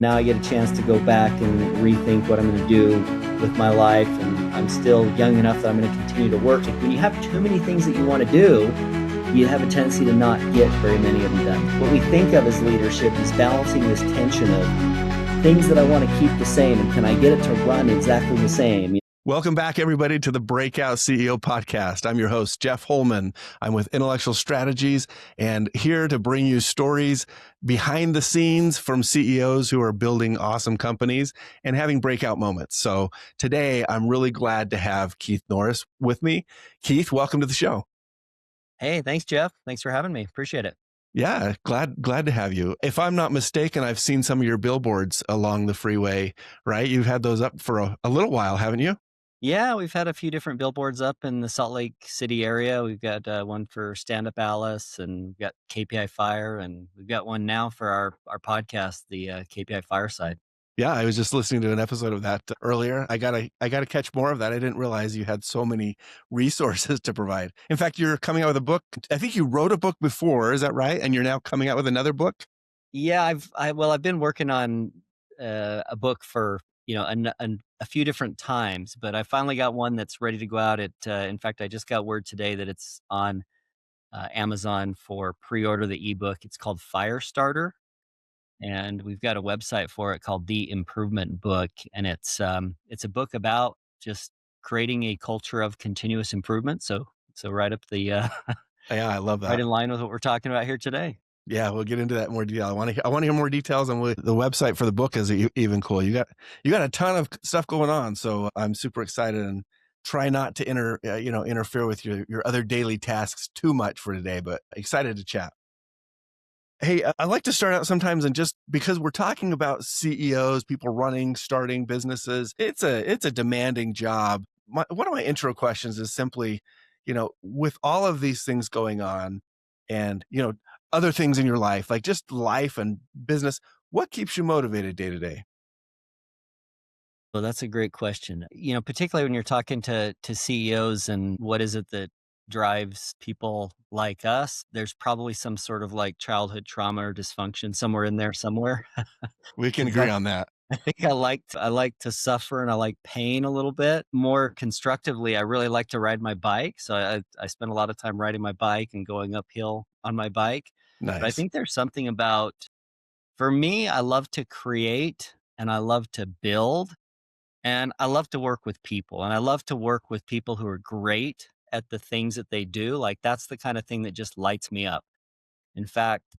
Now I get a chance to go back and rethink what I'm going to do with my life. And I'm still young enough that I'm going to continue to work. Like when you have too many things that you want to do, you have a tendency to not get very many of them done. What we think of as leadership is balancing this tension of things that I want to keep the same, and can I get it to run exactly the same? Welcome back, everybody, to the Breakout CEO podcast. I'm your host, Jeff Holman. I'm with Intellectual Strategies and here to bring you stories behind the scenes from CEOs who are building awesome companies and having breakout moments. So today, I'm really glad to have Keith Norris with me. Keith, welcome to the show. Hey, thanks, Jeff. Thanks for having me. Appreciate it. Yeah, glad to have you. If I'm not mistaken, I've seen some of your billboards along the freeway, right? You've had those up for a little while, haven't you? Yeah, we've had a few different billboards up in the Salt Lake City area. We've got one for Stand Up Alice, and we've got KPI Fire, and we've got one now for our podcast, the KPI Fireside. Yeah, I was just listening to an episode of that earlier. I gotta catch more of that. I didn't realize you had so many resources to provide. In fact, you're coming out with a book. I think you wrote a book before, is that right? And you're now coming out with another book? Yeah, I've been working on a book for a few different times, but I finally got one that's ready to go out. In fact, I just got word today that it's on Amazon for pre-order. The ebook. It's called Firestarter. And we've got a website for it called The Improvement Book, and it's a book about just creating a culture of continuous improvement. So right up the Yeah, I love right that. in line with what we're talking about here today. Yeah, we'll get into that in more detail. I want to hear more details on the website for the book is even cool. You got a ton of stuff going on, so I'm super excited and try not to interfere with your other daily tasks too much for today, but excited to chat. Hey, I like to start out sometimes and just because we're talking about CEOs, people starting businesses, it's a demanding job. One of my intro questions is simply, with all of these things going on and, other things in your life, like just life and business, what keeps you motivated day to day? Well, that's a great question. Particularly when you're talking to CEOs and what is it that drives people like us, there's probably some sort of like childhood trauma or dysfunction somewhere in there somewhere. We can 'Cause agree on that. I think I like to suffer, and I like pain a little bit. More constructively, I really like to ride my bike. So I spend a lot of time riding my bike and going uphill on my bike. But I Nice. think there's something about, for me, I love to create and I love to build and I love to work with people, and I love to work with people who are great at the things that they do. Like that's the kind of thing that just lights me up. In fact,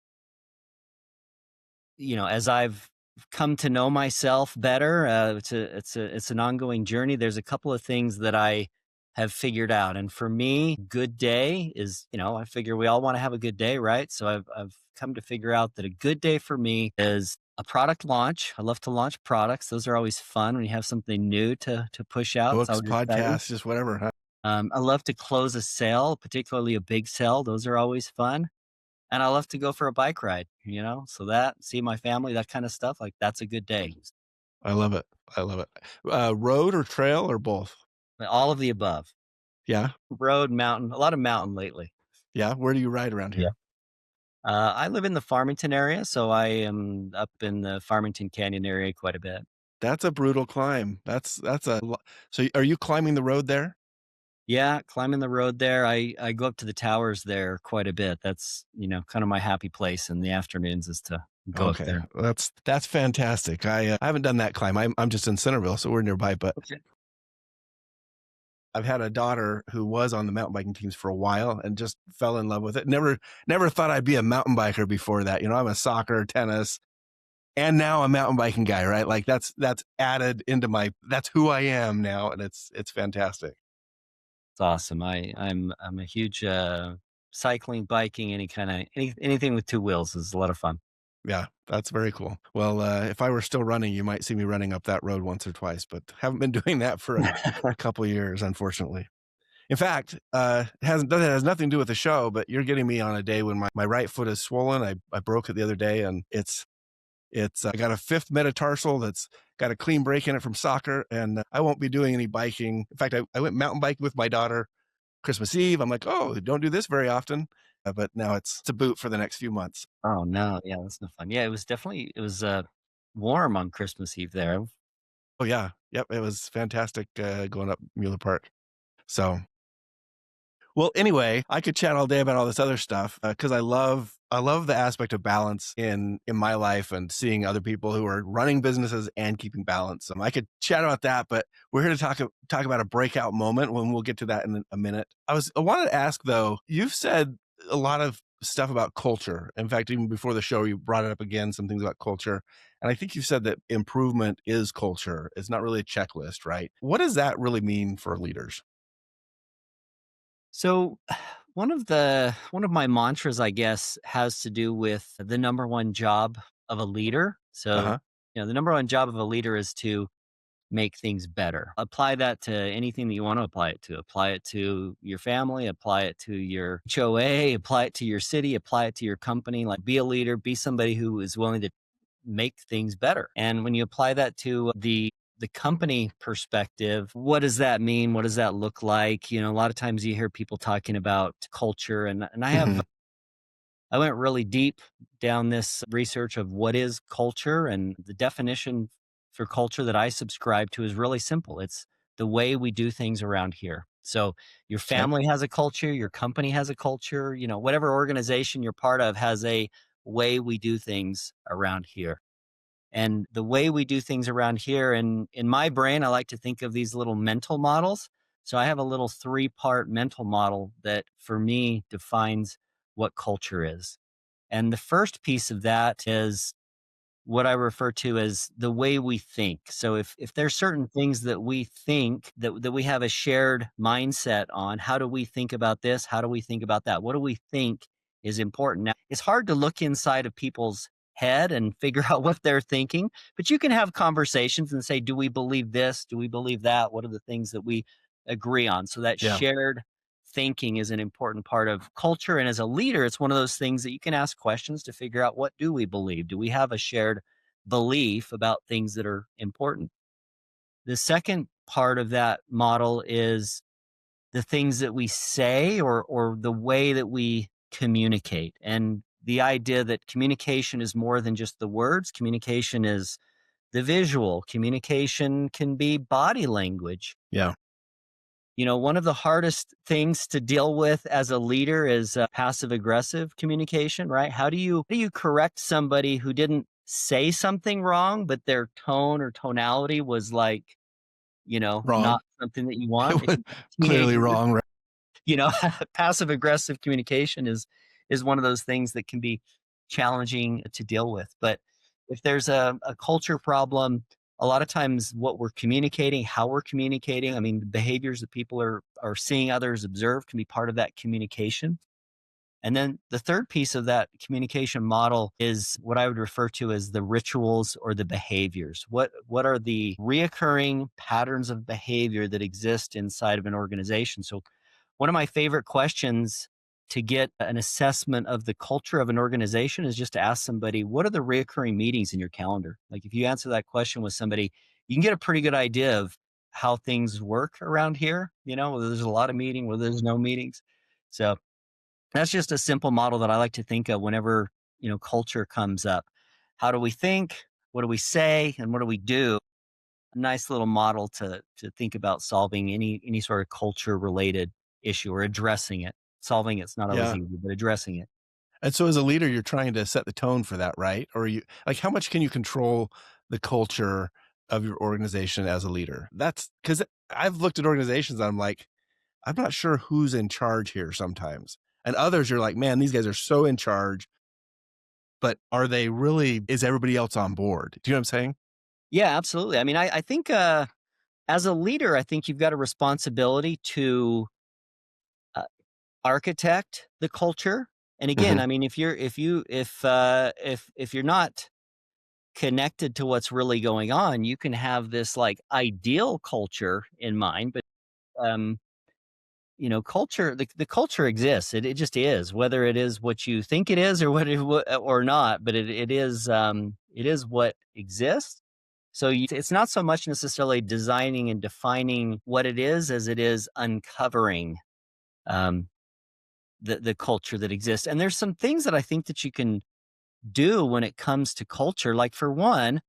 as I've come to know myself better, it's an ongoing journey. There's a couple of things that I have figured out, and for me, good day is, I figure we all want to have a good day, right? So I've come to figure out that a good day for me is a product launch. I love to launch products; those are always fun when you have something new to push out. It's Books, always exciting. podcasts, just whatever. Huh? I love to close a sale, particularly a big sale. Those are always fun. And I love to go for a bike ride, so see my family, that kind of stuff. Like that's a good day. I love it. I love it. Road or trail or both? All of the above. Yeah. Road, mountain, a lot of mountain lately. Yeah. Where do you ride around Yeah. here? I live in the Farmington area, so I am up in the Farmington Canyon area quite a bit. That's a brutal climb. So are you climbing the road there? Yeah, climbing the road there. I go up to the towers there quite a bit. That's, kind of my happy place in the afternoons is to go up Okay. there. That's fantastic. I haven't done that climb. I'm just in Centerville, so we're nearby, but Okay. I've had a daughter who was on the mountain biking teams for a while and just fell in love with it. Never thought I'd be a mountain biker before that. I'm a soccer, tennis, and now a mountain biking guy, right? Like that's added into that's who I am now. And it's fantastic. It's awesome. I'm a huge cycling, biking, anything with two wheels is a lot of fun. Yeah, that's very cool. Well, if I were still running, you might see me running up that road once or twice, but haven't been doing that for a couple of years, unfortunately. In fact, that has nothing to do with the show, but you're getting me on a day when my right foot is swollen. I broke it the other day, and it's I got a fifth metatarsal that's got a clean break in it from soccer, and I won't be doing any biking. In fact, I went mountain biking with my daughter Christmas Eve. I'm like, oh, don't do this very often, but now it's a boot for the next few months. Oh no, yeah, that's no fun. Yeah, it was warm on Christmas Eve there. Oh, yeah. Yep, it was fantastic, going up Mueller Park. So well, anyway, I could chat all day about all this other stuff, because I love the aspect of balance in my life and seeing other people who are running businesses and keeping balance. I could chat about that, but we're here to talk about a breakout moment when we'll get to that in a minute. I wanted to ask though, you've said a lot of stuff about culture. In fact, even before the show, you brought it up again, some things about culture. And I think you said that improvement is culture. It's not really a checklist, right? What does that really mean for leaders? So one of my mantras, I guess, has to do with the number one job of a leader. So, Uh-huh. the number one job of a leader is to make things better. Apply that to anything that you want to apply it to. Apply it to your family, apply it to your HOA, apply it to your city, apply it to your company. Like, be a leader, be somebody who is willing to make things better. And when you apply that to the company perspective, what does that mean? What does that look like? A lot of times you hear people talking about culture, and Mhm. I went really deep down this research of what is culture, and the definition for culture that I subscribe to is really simple. It's the way we do things around here. So your Okay. family has a culture, your company has a culture, whatever organization you're part of has a way we do things around here. And the way we do things around here, and in my brain, I like to think of these little mental models. So I have a little three-part mental model that for me defines what culture is. And the first piece of that is what I refer to as the way we think. So if there's certain things that we think that we have a shared mindset on, how do we think about this? How do we think about that? What do we think is important? Now, it's hard to look inside of people's head and figure out what they're thinking, but you can have conversations and say, do we believe this? Do we believe that? What are the things that we agree on? So that Yeah. shared thinking is an important part of culture. And as a leader, it's one of those things that you can ask questions to figure out, what do we believe? Do we have a shared belief about things that are important? The second part of that model is the things that we say, or the way that we communicate. And the idea that communication is more than just the words. Communication is the visual. Communication can be body language. Yeah. One of the hardest things to deal with as a leader is passive aggressive communication, right? How do you correct somebody who didn't say something wrong, but their tone or tonality was like, Wrong. not something that you It want? If was you've got clearly teenagers, wrong, right? you know, passive aggressive communication is one of those things that can be challenging to deal with. But if there's a culture problem, a lot of times what we're communicating, how we're communicating, I mean, the behaviors that people are seeing others observe can be part of that communication. And then the third piece of that communication model is what I would refer to as the rituals or the behaviors. What are the reoccurring patterns of behavior that exist inside of an organization? So one of my favorite questions to get an assessment of the culture of an organization is just to ask somebody, what are the reoccurring meetings in your calendar? Like, if you answer that question with somebody, you can get a pretty good idea of how things work around here, whether there's a lot of meeting, whether there's no meetings. So that's just a simple model that I like to think of whenever, culture comes up. How do we think? What do we say? And what do we do? A nice little model to think about solving any sort of culture related issue, or addressing it. Solving it's not always Yeah. easy, but addressing it. And so as a leader, you're trying to set the tone for that, right? Or you like, how much can you control the culture of your organization as a leader? That's because I've looked at organizations and I'm like, I'm not sure who's in charge here sometimes. And others, you're like, man, these guys are so in charge, but are they really, is everybody else on board? Do you know what I'm saying? Yeah, absolutely. I mean, I think as a leader, I think you've got a responsibility to uh, architect the culture. And again, Hmm. I mean, if you're not connected to what's really going on, you can have this like ideal culture in mind, but um, culture, the culture exists. It just is, whether it is what you think it is or or not, but it is what exists. So it's not so much necessarily designing and defining what it is as it is uncovering um, the culture that exists. And there's some things that I think that you can do when it comes to culture. Like, for one,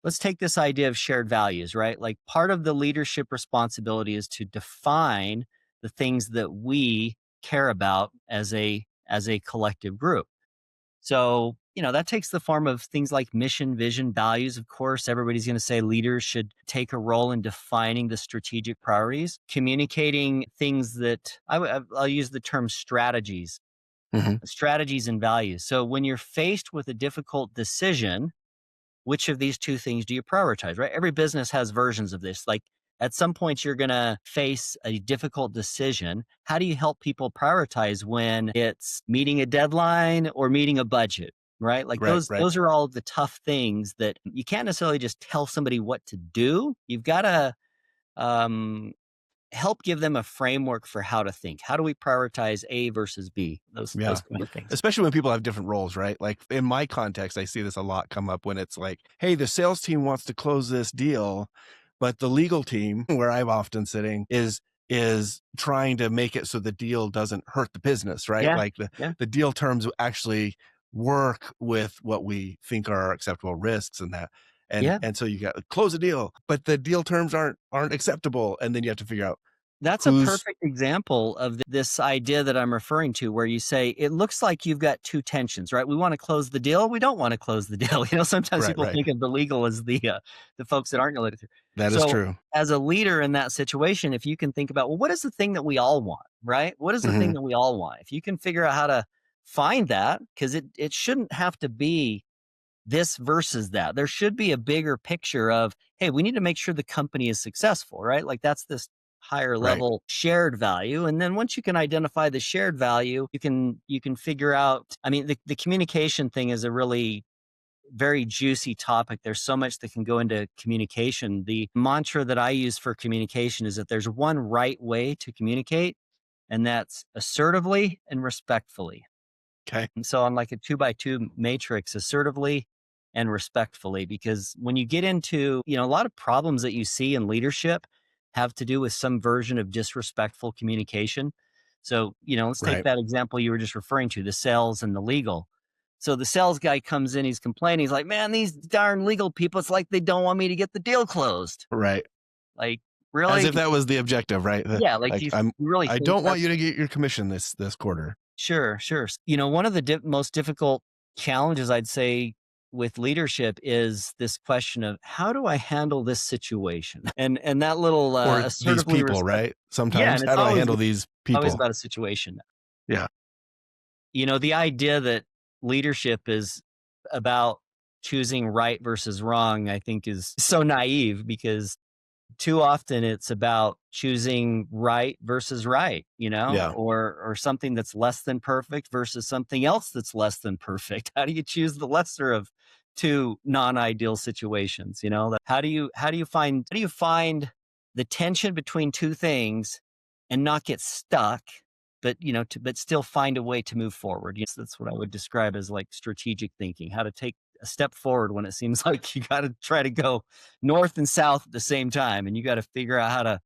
let's take this idea of shared values, right? Like part of the leadership responsibility is to define the things that we care about as a collective group. So, that takes the form of things like mission, vision, values. Of course, everybody's going to say leaders should take a role in defining the strategic priorities, communicating things that I'll use the term strategies, Hmm. strategies and values. So, when you're faced with a difficult decision, which of these two things do you prioritize, right? Every business has versions of this. Like at some point, you're going to face a difficult decision. How do you help people prioritize when it's meeting a deadline or meeting a budget? Right. Like Right, right. those are all the tough things that you can't necessarily just tell somebody what to do. You've got to um, help give them a framework for how to think. How do we prioritize A versus B? Those Yeah. kind of things. Especially when people have different roles, right? Like in my context, I see this a lot come up when it's like, hey, the sales team wants to close this deal, but the legal team, where I'm often sitting, is trying to make it so the deal doesn't hurt the business, right? Yeah. Like Yeah. the deal terms actually work with what we think are acceptable risks and that. Yeah. And so you got to close a deal, but the deal terms aren't acceptable. And then you have to figure out That's a who's perfect example of this idea that I'm referring to, where you say, it looks like you've got two tensions, right? We want to close the deal. We don't want to close the deal. Sometimes right, people right. think of the legal as the folks that aren't going to let it through. That is So true. as a leader in that situation, if you can think about, well, what is the thing that we all want, right? What is the thing Hmm. that we all want? If you can figure out how to find that, because it shouldn't have to be this versus that. There should be a bigger picture of, hey, we need to make sure the company is successful, right? Like that's this higher Right. level shared value. And then once you can identify the shared value, you can figure out, I mean, the communication thing is a really very juicy topic. There's so much that can go into communication. The mantra that I use for communication is that there's one right way to communicate, and that's assertively and respectfully. Okay. And so on like a 2 by 2 matrix, assertively and respectfully, because when you get into, a lot of problems that you see in leadership have to do with some version of disrespectful communication. So, let's take Right. that example you were just referring to, the sales and the legal. So the sales guy comes in, he's complaining, he's like, man, these darn legal people, it's like they don't want me to get the deal closed. Right. Like, As really? if that was the objective, right? Yeah, like Like you really I think don't want you that's to get your commission this quarter. sure, sure. One of the most difficult challenges I'd say with leadership is this question of how do I handle this situation? And that little Or these assertively people, respect. right? Yeah, Sometimes. and it's How do I handle these always people? about a situation. Yeah. The idea that leadership is about choosing right versus wrong, I think is so naive, because too often it's about choosing right versus right, Yeah. or something that's less than perfect versus something else that's less than perfect. How do you choose the lesser of two non-ideal situations? How do you find the tension between two things and not get stuck, but but still find a way to move forward? Yes, that's what I would describe as like strategic thinking, how to take a step forward when it seems like you got to try to go north and south at the same time, and you got to figure out how to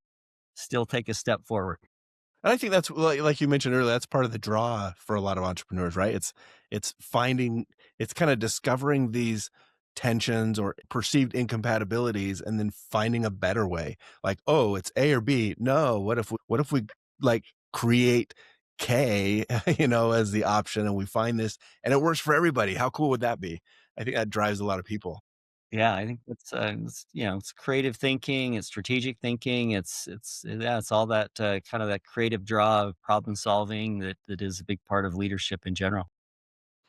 still take a step forward. And I think that's like you mentioned earlier, that's part of the draw for a lot of entrepreneurs, right? It's finding, it's kind of discovering these tensions or perceived incompatibilities and then finding a better way. Like, oh, it's A or B. No, what if we like create K, as the option and we find this and it works for everybody. How cool would that be? I think that drives a lot of people. Yeah, I think it's creative thinking, it's strategic thinking, it's all that kind of that creative draw of problem solving that is a big part of leadership in general.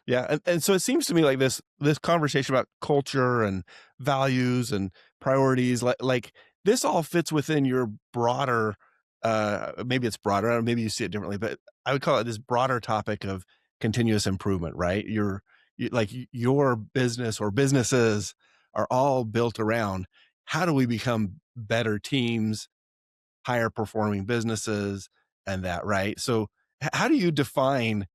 Yeah, and so it seems to me like this conversation about culture and values and priorities, like this all fits within your broader, maybe it's broader, or maybe you see it differently, but I would call it this broader topic of continuous improvement, right? Your business or businesses are all built around how do we become better teams, higher performing businesses, and that, right? So how do you define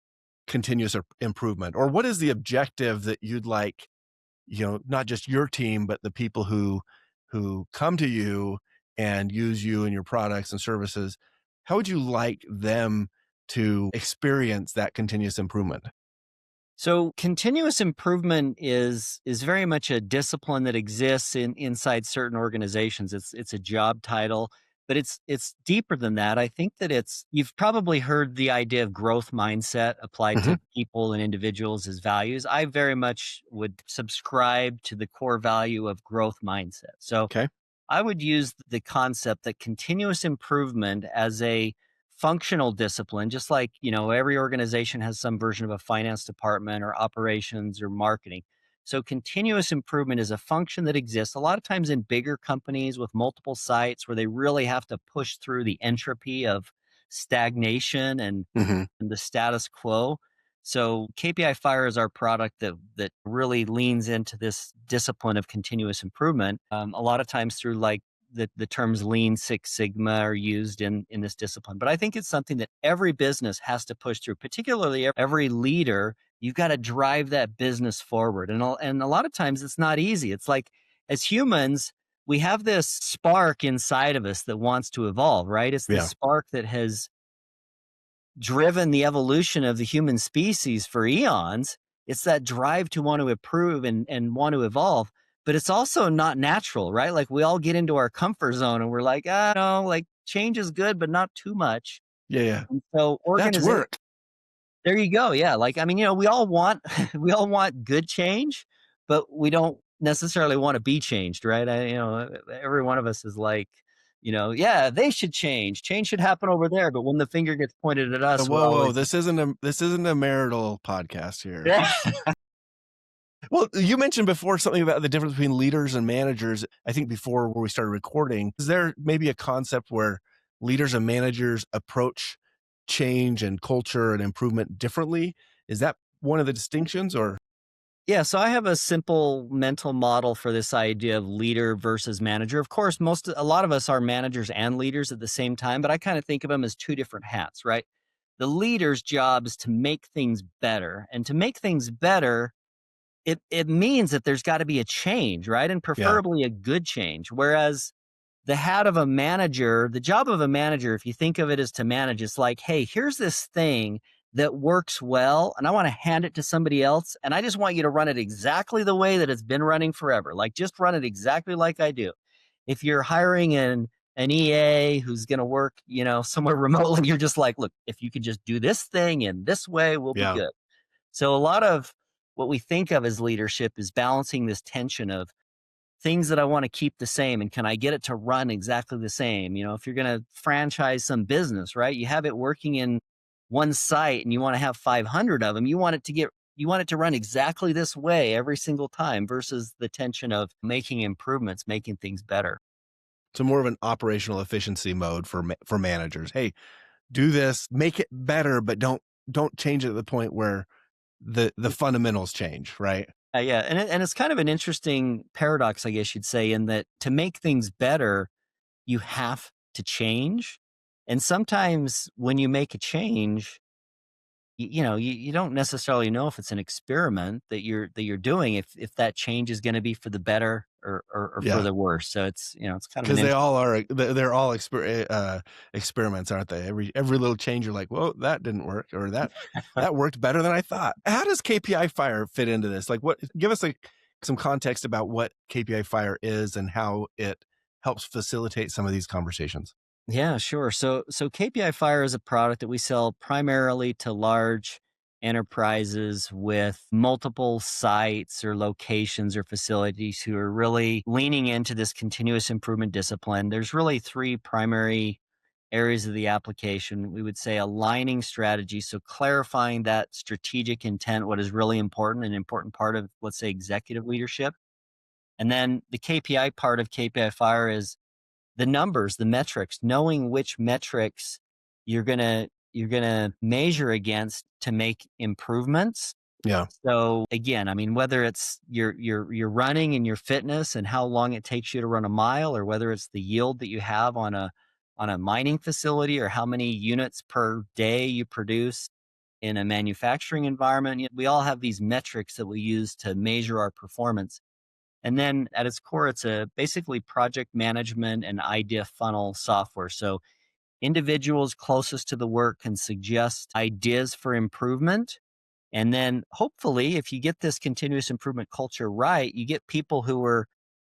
continuous improvement, or what is the objective that you'd like, not just your team but the people who come to you and use you and your products and services, how would you like them to experience that continuous improvement? So continuous improvement is very much a discipline that exists inside certain organizations. It's a job title, but it's deeper than that. I think that it's you've probably heard the idea of growth mindset applied Hmm. to people and individuals as values. I very much would subscribe to the core value of growth mindset. So Okay. I would use the concept that continuous improvement as a functional discipline, just like, every organization has some version of a finance department or operations or marketing. So continuous improvement is a function that exists a lot of times in bigger companies with multiple sites where they really have to push through the entropy of stagnation Hmm. and the status quo. So KPI Fire is our product that really leans into this discipline of continuous improvement. A lot of times through like the terms Lean Six Sigma are used in this discipline, but I think it's something that every business has to push through, particularly every leader. You've got to drive that business forward, and a lot of times it's not easy. It's like as humans, we have this spark inside of us that wants to evolve, right? It's the Yeah. spark that has driven the evolution of the human species for eons. It's that drive to want to improve and want to evolve. But it's also not natural, right? Like we all get into our comfort zone and we're like, no, like change is good, but not too much. Yeah. Yeah. And so That's organization, work. there you go. Yeah. Like, I mean, we all want, we all want good change, but we don't necessarily want to be changed, right? Every one of us is like, yeah, they should change. Change should happen over there. But when the finger gets pointed at us, we're Whoa, whoa! always, This isn't a marital podcast here. yeah. Well, you mentioned before something about the difference between leaders and managers. I think before where we started recording, is there maybe a concept where leaders and managers approach change and culture and improvement differently? Is that one of the distinctions, or? Yeah, so I have a simple mental model for this idea of leader versus manager. Of course, a lot of us are managers and leaders at the same time, but I kind of think of them as two different hats, right? The leader's job is to make things better. And to make things better, it means that there's got to be a change, right? And Yeah, preferably a good change. Whereas the hat of a manager, the job of a manager, if you think of it as to manage, it's like, hey, here's this thing that works well, and I want to hand it to somebody else. And I just want you to run it exactly the way that it's been running forever. Like, just run it exactly like I do. If you're hiring an EA who's going to work, somewhere remotely, you're just like, look, if you could just do this thing in this way, we'll be yeah. good. So, a lot of what we think of as leadership is balancing this tension of things that I want to keep the same and can I get it to run exactly the same? If you're going to franchise some business, right? You have it working in one site and you want to have 500 of them. You want it to run exactly this way every single time versus the tension of making improvements, making things better. So more of an operational efficiency mode for managers. Hey, do this, make it better, but don't change it to the point where the fundamentals change, right? Yeah, and it's kind of an interesting paradox, I guess you'd say, in that to make things better, you have to change. And sometimes when you make a change, you don't necessarily know if it's an experiment that you're doing, if that change is going to be for the better or for Yeah. the worse. So it's kind of an Because they interesting. all are, they're all experiments, aren't they? Every little change, you're like, "Whoa, that didn't work," or that worked better than I thought. How does KPI Fire fit into this? Like, what? Give us some context about what KPI Fire is and how it helps facilitate some of these conversations. Yeah, sure. So KPI Fire is a product that we sell primarily to large enterprises with multiple sites or locations or facilities who are really leaning into this continuous improvement discipline. There's really three primary areas of the application. We would say aligning strategy, so clarifying that strategic intent, what is really important, an important part of, let's say, executive leadership. And then the KPI part of KPI Fire is the numbers, the metrics, knowing which metrics you're gonna measure against to make improvements. Yeah, So again, I mean, whether it's your running and your fitness and how long it takes you to run a mile, or whether it's the yield that you have on a mining facility, or how many units per day you produce in a manufacturing environment, we all have these metrics that we use to measure our performance. And then at its core, it's a basically project management and idea funnel software. So individuals closest to the work can suggest ideas for improvement. And then hopefully, if you get this continuous improvement culture right, you get people who are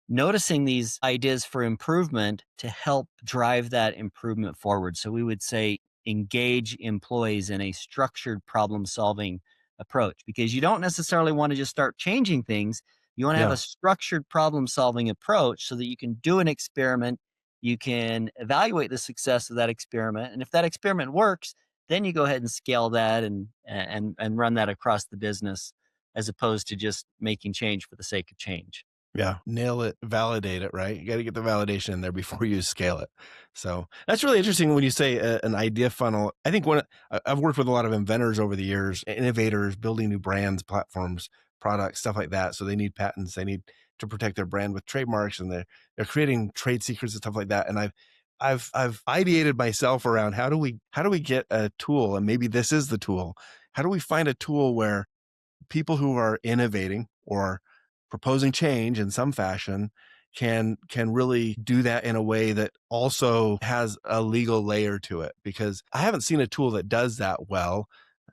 noticing these ideas for improvement to help drive that improvement forward. So we would say engage employees in a structured problem solving approach, because you don't necessarily want to just start changing things. You want to have Yeah. a structured problem solving approach so that you can do an experiment, you can evaluate the success of that experiment, and if that experiment works, then you go ahead and scale that and run that across the business, as opposed to just making change for the sake of change. Yeah, nail it, validate it, right? You got to get the validation in there before you scale it. So that's really interesting when you say an idea funnel. I think I've worked with a lot of inventors over the years, innovators building new brands, platforms, products, stuff like that. So they need patents, they need to protect their brand with trademarks, and they're creating trade secrets and stuff like that. And I've ideated myself around how do we get a tool, and maybe this is the tool. How do we find a tool where people who are innovating or proposing change in some fashion can really do that in a way that also has a legal layer to it, because I haven't seen a tool that does that well.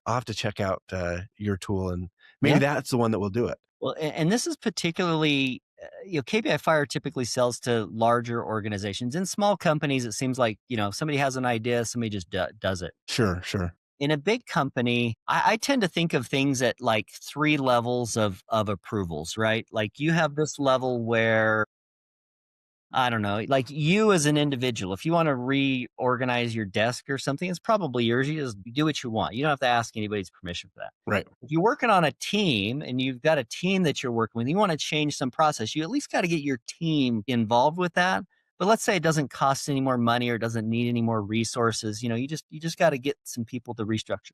I'll have to check out your tool, and maybe Yeah. that's the one that will do it. Well, and this is particularly, KPI Fire typically sells to larger organizations. In small companies, it seems like, somebody has an idea, somebody just does it. Sure, sure. In a big company, I tend to think of things at like three levels of approvals, right? Like you have this level where, I don't know, like you as an individual, if you want to reorganize your desk or something, it's probably yours. You just do what you want. You don't have to ask anybody's permission for that. Right. If you're working on a team and you've got a team that you're working with, you want to change some process, you at least got to get your team involved with that. But let's say it doesn't cost any more money or doesn't need any more resources. You just got to get some people to restructure.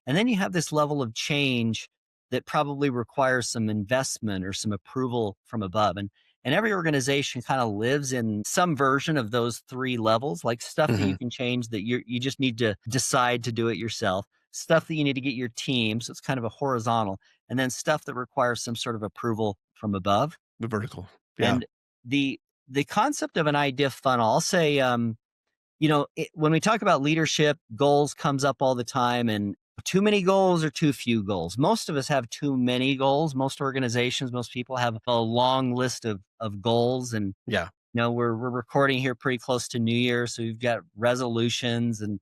And then you have this level of change that probably requires some investment or some approval from above. And every organization kind of lives in some version of those three levels, like stuff that you Hmm. can change that you just need to decide to do it yourself, stuff that you need to get your team. So it's kind of a horizontal, and then stuff that requires some sort of approval from above. The vertical. Yeah. And the concept of an idea funnel, I'll say, when we talk about leadership, goals comes up all the time, and too many goals or too few goals. Most of us have too many goals. Most organizations, most people have a long list of goals. And, Yeah. we're recording here pretty close to New Year. So we've got resolutions, and,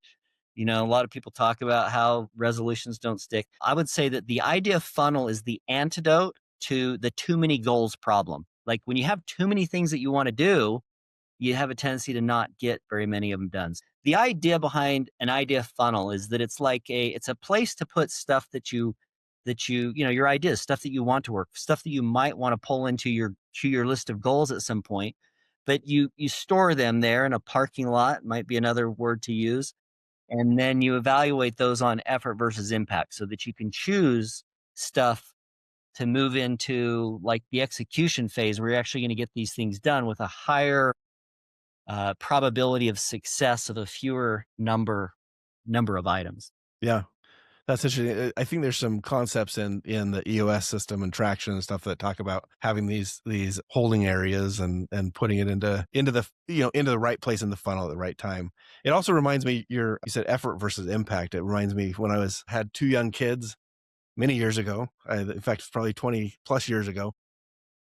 a lot of people talk about how resolutions don't stick. I would say that the idea funnel is the antidote to the too many goals problem. Like when you have too many things that you want to do, you have a tendency to not get very many of them done. The idea behind an idea funnel is that it's a place to put stuff your ideas, stuff that you want to work, stuff that you might want to pull into your list of goals at some point, but you store them there in a parking lot, might be another word to use, and then you evaluate those on effort versus impact so that you can choose stuff to move into like the execution phase where you're actually going to get these things done with a higher probability of success of a fewer number of items. Yeah. That's interesting. I think there's some concepts in the EOS system and traction and stuff that talk about having these holding areas and putting it into the into the right place in the funnel at the right time. It also reminds me you said effort versus impact. It reminds me when I had two young kids many years ago. In fact, it's probably 20 plus years ago.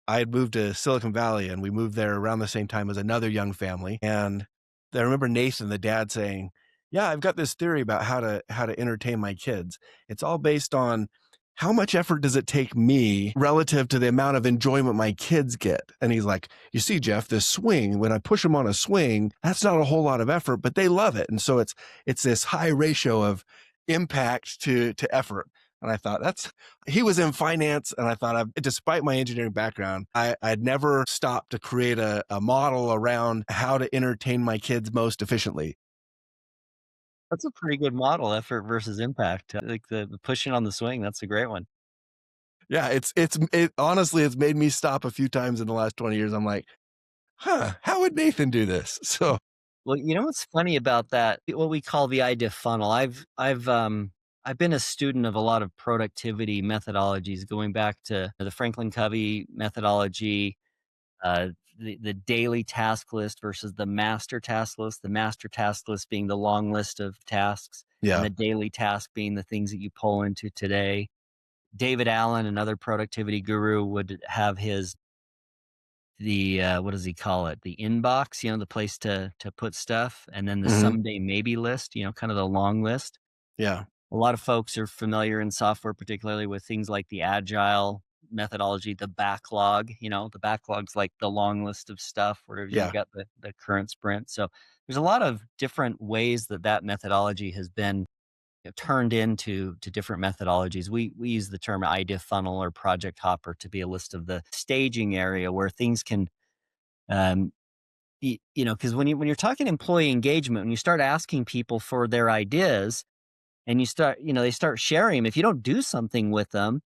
I had moved to Silicon Valley, and we moved there around the same time as another young family. And I remember Nathan, the dad, saying, "Yeah, I've got this theory about how to entertain my kids. It's all based on how much effort does it take me relative to the amount of enjoyment my kids get." And he's like, "You see, Jeff, this swing, when I push them on a swing, that's not a whole lot of effort, but they love it. And so it's this high ratio of impact to effort." And I thought he was in finance. And I thought, despite my engineering background, I'd never stopped to create a model around how to entertain my kids most efficiently. That's a pretty good model, effort versus impact. Like the pushing on the swing, that's a great one. Yeah, it honestly, it's made me stop a few times in the last 20 years. I'm like, huh, how would Nathan do this? So Well, what's funny about that? What we call the idea funnel. I've been a student of a lot of productivity methodologies, going back to the Franklin Covey methodology, uh, the daily task list versus the master task list. The master task list being the long list of tasks, and yeah, the daily task being the things that you pull into today. David Allen, another productivity guru, would have what does he call it? The inbox, the place to put stuff, and then the Hmm. someday maybe list, kind of the long list. Yeah. A lot of folks are familiar in software, particularly with things like the agile methodology, the backlog. The backlog's like the long list of stuff where you've Yeah. got the current sprint. So there's a lot of different ways that methodology has been turned into different methodologies. We use the term idea funnel or project hopper to be a list of the staging area where things can, um, because when you're talking employee engagement, when you start asking people for their ideas and they start sharing them. If you don't do something with them,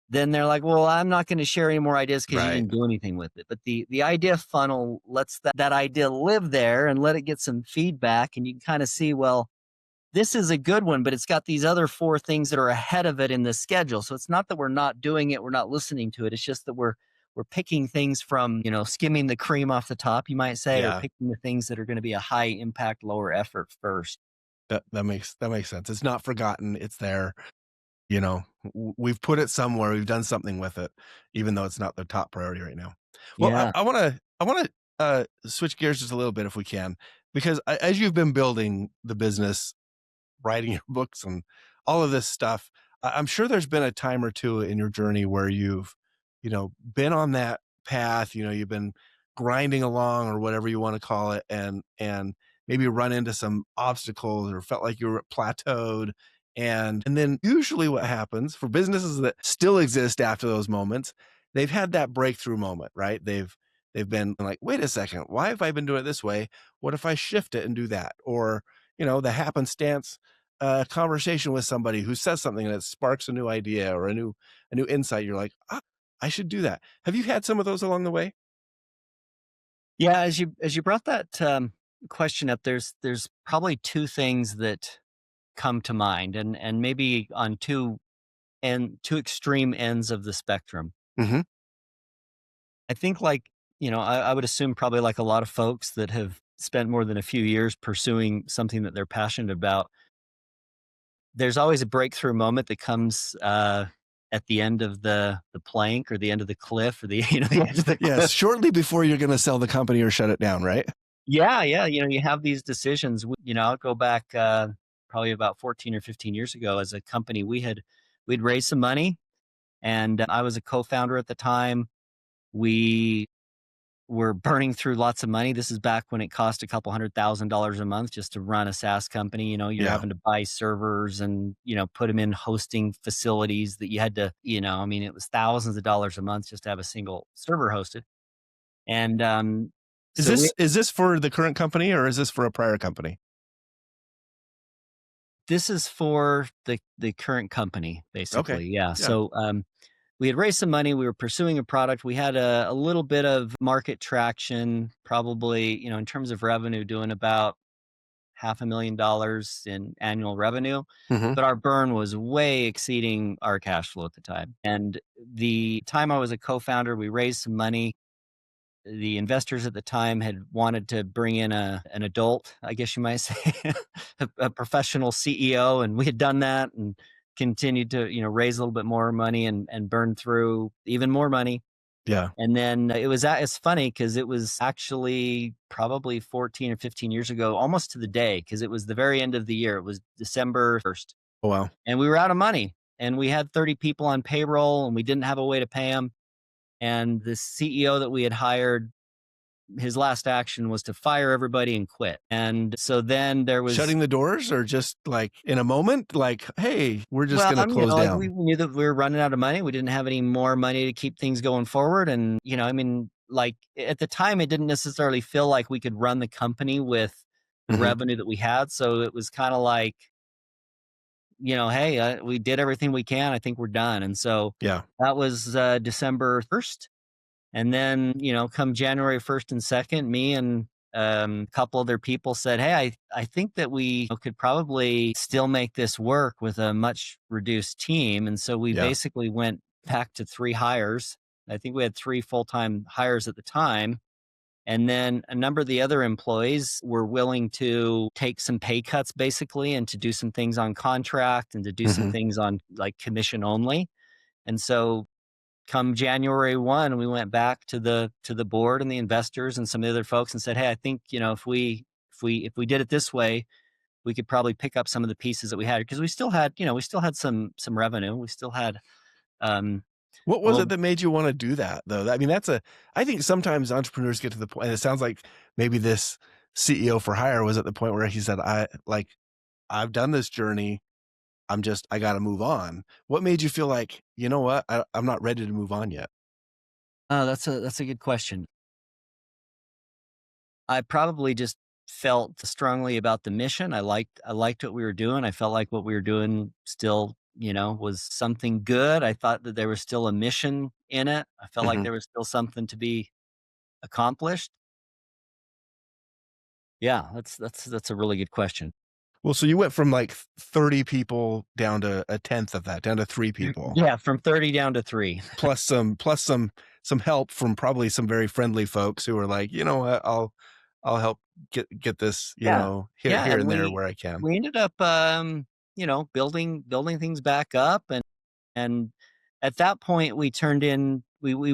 then they're like, well, I'm not going to share any more ideas because you Right. didn't do anything with it. But the idea funnel lets that idea live there and let it get some feedback. And you can kind of see, well, this is a good one, but it's got these other four things that are ahead of it in the schedule. So it's not that we're not doing it, we're not listening to it. It's just that we're picking things from, skimming the cream off the top, you might say, or Yeah. picking the things that are going to be a high impact, lower effort first. That makes sense. It's not forgotten. It's there. We've put it somewhere. We've done something with it, even though it's not the top priority right now. Well, Yeah. I want to switch gears just a little bit if we can, because as you've been building the business, writing your books and all of this stuff, I'm sure there's been a time or two in your journey where you've, been on that path, you've been grinding along or whatever you want to call it, and maybe run into some obstacles or felt like you were plateaued. And then usually what happens for businesses that still exist after those moments, they've had that breakthrough moment, right? They've been like, wait a second, why have I been doing it this way? What if I shift it and do that? Or, the happenstance conversation with somebody who says something that sparks a new idea or a new insight. You're like, I should do that. Have you had some of those along the way? Yeah, as you brought that question up, there's probably two things that come to mind, and maybe on two extreme ends of the spectrum. Hmm. I think, like, I would assume probably like a lot of folks that have spent more than a few years pursuing something that they're passionate about. There's always a breakthrough moment that comes at the end of the plank or the end of the cliff or the the edge of the Yes, cliff. shortly before you're going to sell the company or shut it down, right? Yeah, yeah, you have these decisions. I'll go back probably about 14 or 15 years ago as a company. We'd raised some money, and I was a co-founder at the time. We were burning through lots of money. This is back when it cost a couple $100,000 a month just to run a SaaS company. You're Yeah. having to buy servers and, put them in hosting facilities that you had to, I mean, it was thousands of dollars a month just to have a single server hosted. And Is so we this for the current company or is this for a prior company? This is for the current company, Okay. basically, yeah. Yeah. So, we had raised some money, we were pursuing a product, we had a little bit of market traction, probably, in terms of revenue, doing about $500,000 in annual revenue, Hmm. but our burn was way exceeding our cash flow at the time. And the time I was a co-founder, we raised some money. The investors at the time had wanted to bring in an adult, I guess you might say, a professional CEO, and we had done that and continued to raise a little bit more money and burn through even more money. Yeah. And then it's funny because it was actually probably 14 or 15 years ago, almost to the day, because it was the very end of the year. It was December 1st, Oh, wow. and we were out of money, and we had 30 people on payroll, and we didn't have a way to pay them. And the CEO that we had hired, his last action was to fire everybody and quit. And so then there was, Shutting the doors or just like in a moment, like, hey, we're just well, going to close like we down. knew that we were running out of money. We didn't have any more money to keep things going forward. And, I mean, like at the time, it didn't necessarily feel like we could run the company with the Hmm. revenue that we had. So it was kind of like, hey, we did everything we can. I think we're done. And so Yeah. that was December 1st. And then, come January 1st and 2nd, me and a couple other people said, hey, I think that we could probably still make this work with a much reduced team. And so we Yeah. basically went back to three hires. I think we had three full-time hires at the time. And then a number of the other employees were willing to take some pay cuts basically and to do some things on contract and to do some Hmm. things on like commission only. And so come January 1, we went back to the board and the investors and some of the other folks and said, "Hey, I think, if we did it this way, we could probably pick up some of the pieces that we had because we still had some revenue. We still had um What a was it little that made you wanna do that, though? I mean, I think sometimes entrepreneurs get to the point, and it sounds like maybe this CEO for hire was at the point where he said, I've done this journey. I gotta move on." What made you feel like, "You know what? I'm not ready to move on yet." Oh, that's a good question. I probably just felt strongly about the mission. I liked what we were doing. I felt like what we were doing still, was something good. I thought that there was still a mission in it. I felt like Mhm. there was still something to be accomplished. Yeah, that's a really good question. Well, so you went from, like, 30 people down to a tenth of that, down to 3 people, Yeah, from 30 down to 3. plus some help from probably some very friendly folks who were like, "You know what? I'll help get this, Yeah. Yeah, here and and there where I can." we ended up building things back up and at that point we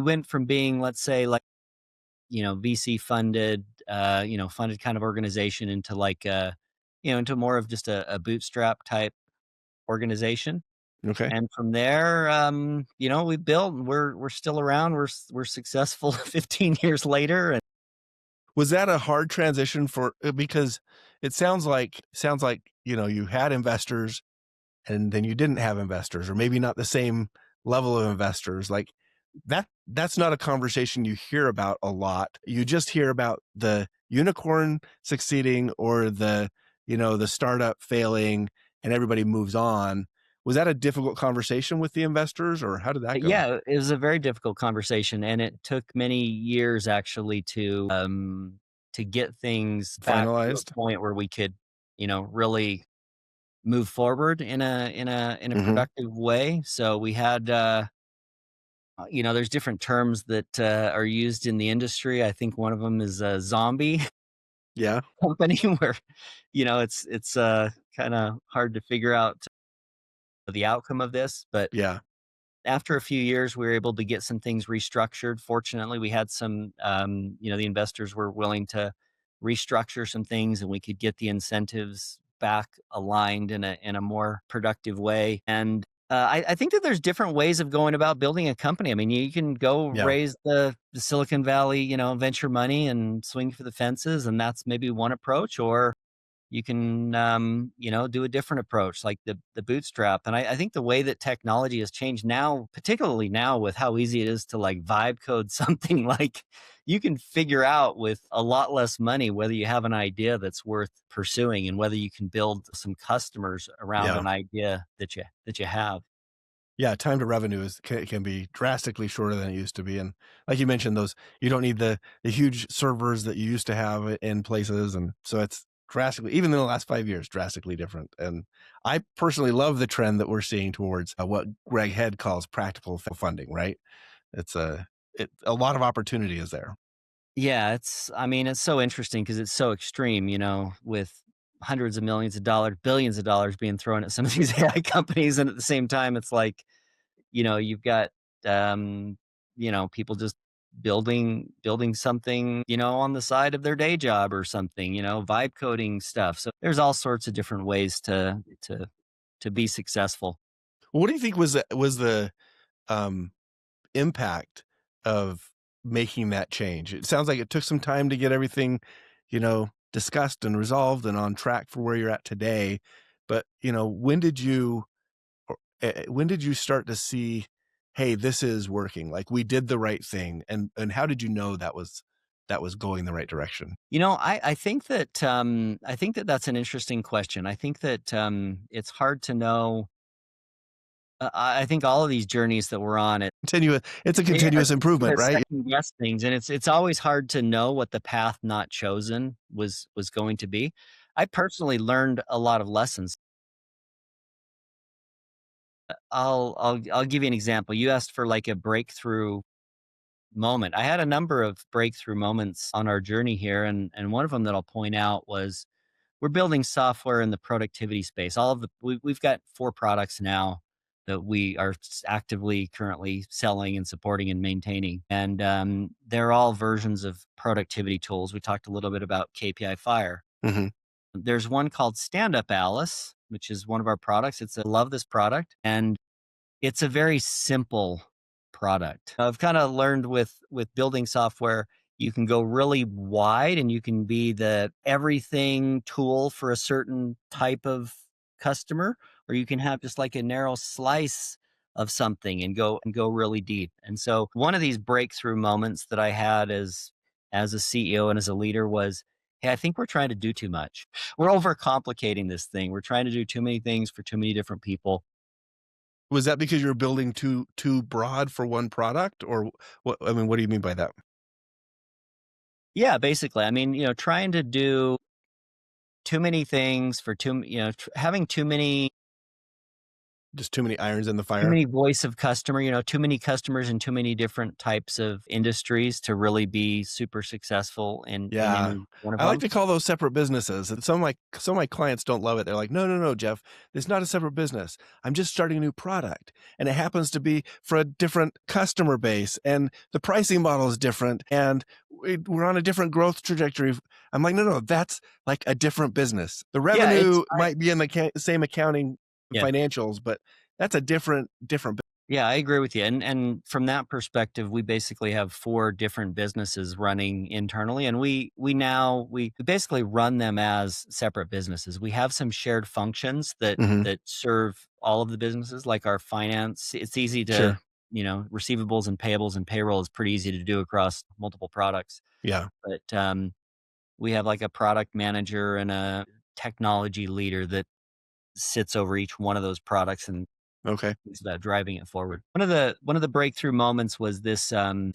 went from being, let's say, like, VC funded, funded kind of organization into like into more of just a bootstrap type organization. Okay. And from there, we built and we're still around. We're successful 15 years later. And Was that a hard transition for because it sounds like, you had investors and then you didn't have investors or maybe not the same level of investors, like, that's not a conversation you hear about a lot. You just hear about the unicorn succeeding or the startup failing and everybody moves on. Was that a difficult conversation with the investors, or how did that go? yeah, it was a very difficult conversation, and it took many years actually to get things back to a Finalized? point where we could, really move forward in a Mhm. productive way. So we had there's different terms that are used in the industry. I think one of them is a zombie Yeah. company where it's kind of hard to figure out the outcome of this. But Yeah. after a few years, we were able to get some things restructured. Fortunately, we had the investors were willing to restructure some things, and we could get the incentives back aligned in a more productive way. And I think that there's different ways of going about building a company. I mean, you can go Yeah. raise the Silicon Valley, venture money and swing for the fences, and that's maybe one approach. Or you can do a different approach like the bootstrap. And I think the way that technology has changed now, particularly now with how easy it is to like vibe code something, like you can figure out with a lot less money whether you have an idea that's worth pursuing and whether you can build some customers around Yeah. an idea that you have. Yeah, time to revenue can be drastically shorter than it used to be, and like you mentioned, those you don't need the huge servers that you used to have in places, and so it's drastically, even in the last 5 years, drastically different. And I personally love the trend that we're seeing towards what Greg Head calls practical funding. Right? It's a lot of opportunity is there. Yeah, I mean, it's so interesting because it's so extreme, with hundreds of millions of dollars, billions of dollars being thrown at some of these AI companies. And at the same time, it's like, you've got, um, people just building something, on the side of their day job or something, vibe coding stuff. So there's all sorts of different ways to be successful. What do you think was the um, impact of making that change? It sounds like it took some time to get everything, discussed and resolved and on track for where you're at today. But, when did you start to see, hey, this is working? Like we did the right thing. And how did you know that was going the right direction? I think that that's an interesting question. I think that it's hard to know. I think all of these journeys that we're on, It's a yeah, continuous to improvement, right? second guess things, and it's always hard to know what the path not chosen was going to be. I personally learned a lot of lessons. I'll give you an example. You asked for like a breakthrough moment. I had a number of breakthrough moments on our journey here, and one of them that I'll point out was we're building software in the productivity space. We've got 4 products now that we are actively currently selling and supporting and maintaining. And they're all versions of productivity tools. We talked a little bit about KPI Fire. Hmm. There's one called Stand Up Alice, which is one of our products. I love this product, and it's a very simple product. I've kind of learned with building software, you can go really wide and you can be the everything tool for a certain type of customer, or you can have just like a narrow slice of something and go really deep. And so one of these breakthrough moments that I had as a CEO and as a leader was, hey, I think we're trying to do too much. We're overcomplicating this thing. We're trying to do too many things for too many different people. Was that because you're building too broad for one product, or what? I mean, what do you mean by that? Yeah, basically. I mean, trying to do too many things for having Just too many irons in the too fire? many voice of customer, too many customers in too many different types of industries to really be super successful in Yeah. any one of I like them. to call those separate businesses, and some of my clients don't love it. They're like, "No, no, no, Jeff, it's not a separate business. I'm just starting a new product, and it happens to be for a different customer base, and the pricing model is different, and we're on a different growth trajectory." I'm like, "No, no, that's like a different business. The Yeah, revenue might be in the same accounting yeah. financials, but that's a different." Yeah, I agree with you. And from that perspective, we basically have four different businesses running internally, and we basically run them as separate businesses. We have some shared functions that Mhm. that serve all of the businesses, like our finance. It's easy to, Sure. receivables and payables and payroll is pretty easy to do across multiple products. Yeah. But we have like a product manager and a technology leader that sits over each one of those products and Okay. it's about driving it forward. One of the breakthrough moments was this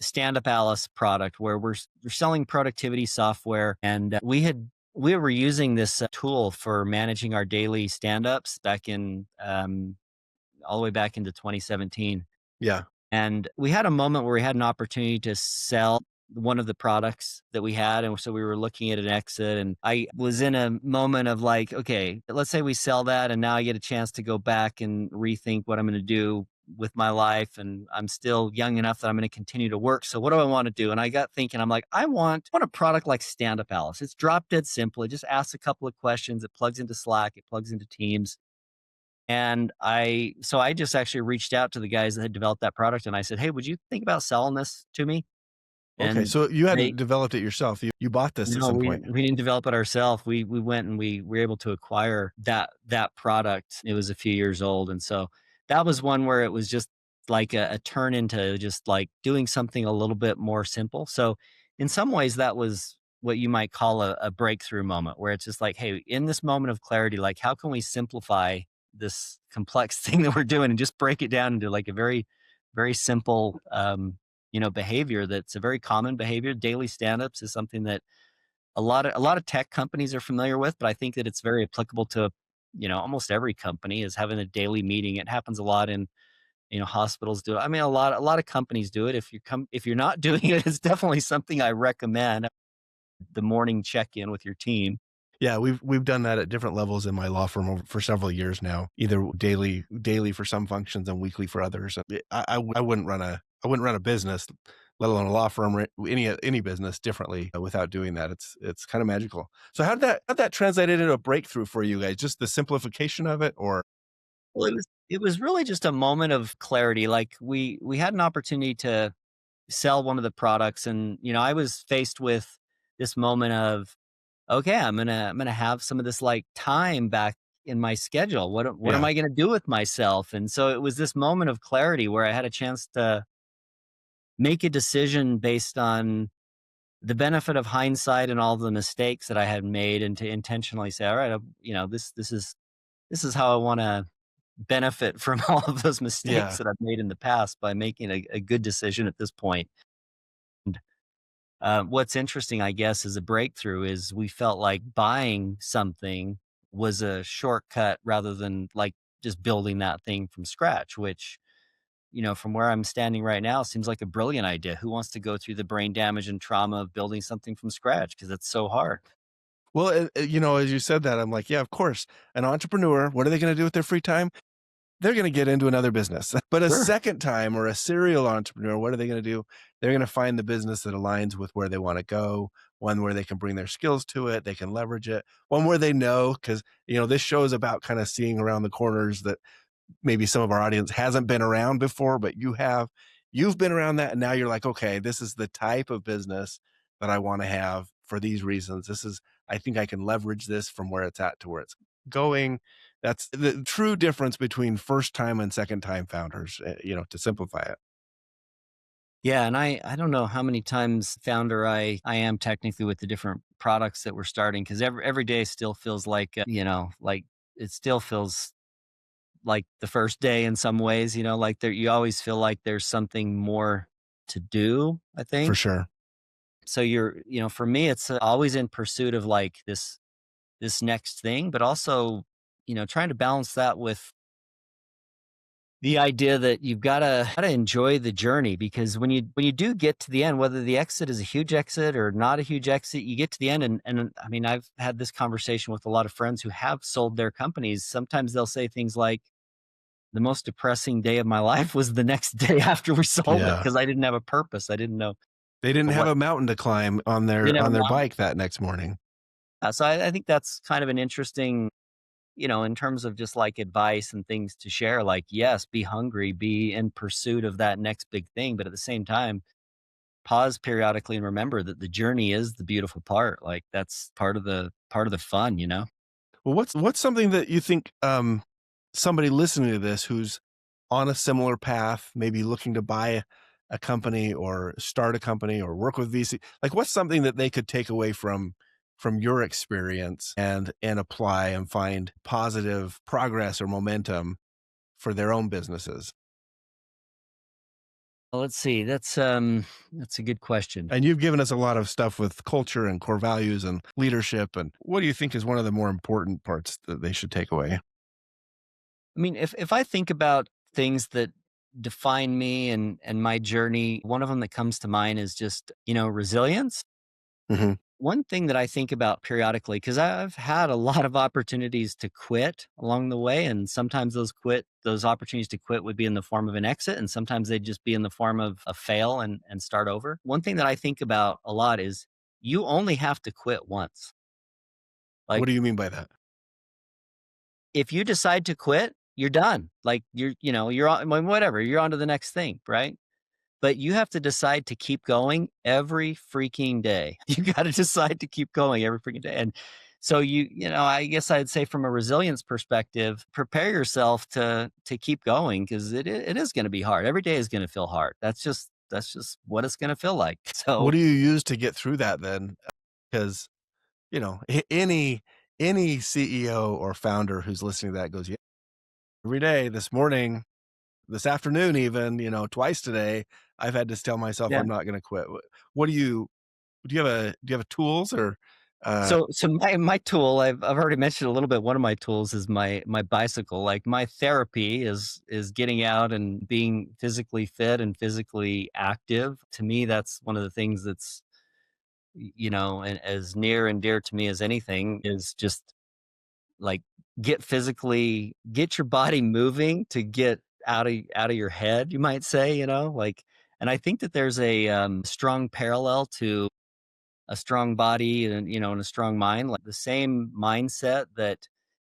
Stand Up Alice product where we're selling productivity software, and we were using this tool for managing our daily stand ups back in all the way back into 2017. Yeah. And we had a moment where we had an opportunity to sell one of the products that we had. And so we were looking at an exit. And I was in a moment of like, okay, let's say we sell that. And now I get a chance to go back and rethink what I'm going to do with my life. And I'm still young enough that I'm going to continue to work. So what do I want to do? And I got thinking, I'm like, I want a product like Stand Up Alice. It's drop dead simple. It just asks a couple of questions. It plugs into Slack. It plugs into Teams. And I just actually reached out to the guys that had developed that product and I said, "Hey, would you think about selling this to me?" Okay, And so you they hadn't developed it yourself. You bought this at no, some we point. we didn't develop it ourselves. We went and we were able to acquire that product. It was a few years old, and so that was one where it was just like a turn into just like doing something a little bit more simple. So in some ways, that was what you might call a breakthrough moment, where it's just like, hey, in this moment of clarity, like how can we simplify this complex thing that we're doing and just break it down into like a very, very simple behavior that's a very common behavior. Daily stand-ups is something that a lot of tech companies are familiar with, but I think that it's very applicable to, almost every company is having a daily meeting. It happens a lot in, hospitals do it. I mean, a lot of companies do it. If you're not doing it, it's definitely something I recommend. The morning check-in with your team. Yeah, we've done that at different levels in my law firm for several years now, either daily for some functions and weekly for others. I wouldn't run a business, let alone a law firm or any business differently without doing that. It's kind of magical. So how'd that translate into a breakthrough for you guys? Just the simplification of it, or Well, it was really just a moment of clarity. Like we had an opportunity to sell one of the products, and I was faced with this moment of, okay, I'm gonna have some of this like time back in my schedule. What am yeah, I gonna do with myself? And so it was this moment of clarity where I had a chance to make a decision based on the benefit of hindsight and all the mistakes that I had made, and to intentionally say, all right, this is how I want to benefit from all of those mistakes yeah. that I've made in the past by making a good decision at this point. And what's interesting, I guess, is a breakthrough is we felt like buying something was a shortcut rather than like just building that thing from scratch, which, from where I'm standing right now seems like a brilliant idea. Who wants to go through the brain damage and trauma of building something from scratch? Because it's so hard. Well, as you said that, I'm like, yeah, of course. An entrepreneur, what are they going to do with their free time? they're going to get into another business. But a Sure. second time, or a serial entrepreneur, what are they going to do? They're going to find the business that aligns with where they want to go, one where they can bring their skills to it, they can leverage it, one where they know, because this show is about kind of seeing around the corners that maybe some of our audience hasn't been around before, but you've been around that, and now you're like, okay, this is the type of business that I want to have for these reasons. I think I can leverage this from where it's at to where it's going. That's the true difference between first time and second time founders, to simplify it. Yeah, and I don't know how many times founder I am technically with the different products that we're starting, because every day still feels like, like it still feels like the first day in some ways, like there you always feel like there's something more to do, I For think. sure. So for me, it's always in pursuit of like this next thing, but also, trying to balance that with the idea that you've gotta enjoy the journey, because when you do get to the end, whether the exit is a huge exit or not a huge exit, you get to the end, and I mean, I've had this conversation with a lot of friends who have sold their companies. Sometimes they'll say things like, "The most depressing day of my life was the next day after we sold it Yeah. because I didn't have a purpose. I didn't know They didn't have what a mountain to climb didn't have a on their mountain." bike that next morning. So I think that's kind of an interesting, in terms of just like advice and things to share, like, yes, be hungry, be in pursuit of that next big thing. But at the same time, pause periodically and remember that the journey is the beautiful part. Like that's part of the fun. Well, what's something that you think somebody listening to this who's on a similar path, maybe looking to buy a company or start a company or work with VC, like what's something that they could take away from your experience and apply and find positive progress or momentum for their own businesses? Well, let's see. That's a good question. And you've given us a lot of stuff with culture and core values and leadership. And what do you think is one of the more important parts that they should take away? I mean, if I think about things that define me and my journey, one of them that comes to mind is just, resilience. Hmm. One thing that I think about periodically, because I've had a lot of opportunities to quit along the way, and sometimes those opportunities to quit would be in the form of an exit, and sometimes they'd just be in the form of a fail and start over. One thing that I think about a lot is you only have to quit once. What Like do you mean by that? if you decide to quit, you're done. Like you're on, well, whatever, you're on to the next thing, right? But you have to decide to keep going every freaking day. You gotta decide to keep going every freaking day, and so I guess I'd say from a resilience perspective, prepare yourself to keep going, because it is gonna be hard. Every day is gonna feel hard. That's just what it's gonna feel like. What So, do you use to get through that then? Because, any CEO or founder who's listening to that goes, yeah, every day, this morning, this afternoon, even, twice today, I've had to tell myself yeah. I'm not going to quit. What do you have a tools or, So my tool, I've already mentioned a little bit. One of my tools is my bicycle. Like my therapy is getting out and being physically fit and physically active. To me, that's one of the things that's and as near and dear to me as anything is just like get your body moving to get out of your head, you might say, like. And I think that there's a strong parallel to a strong body and a strong mind, like the same mindset that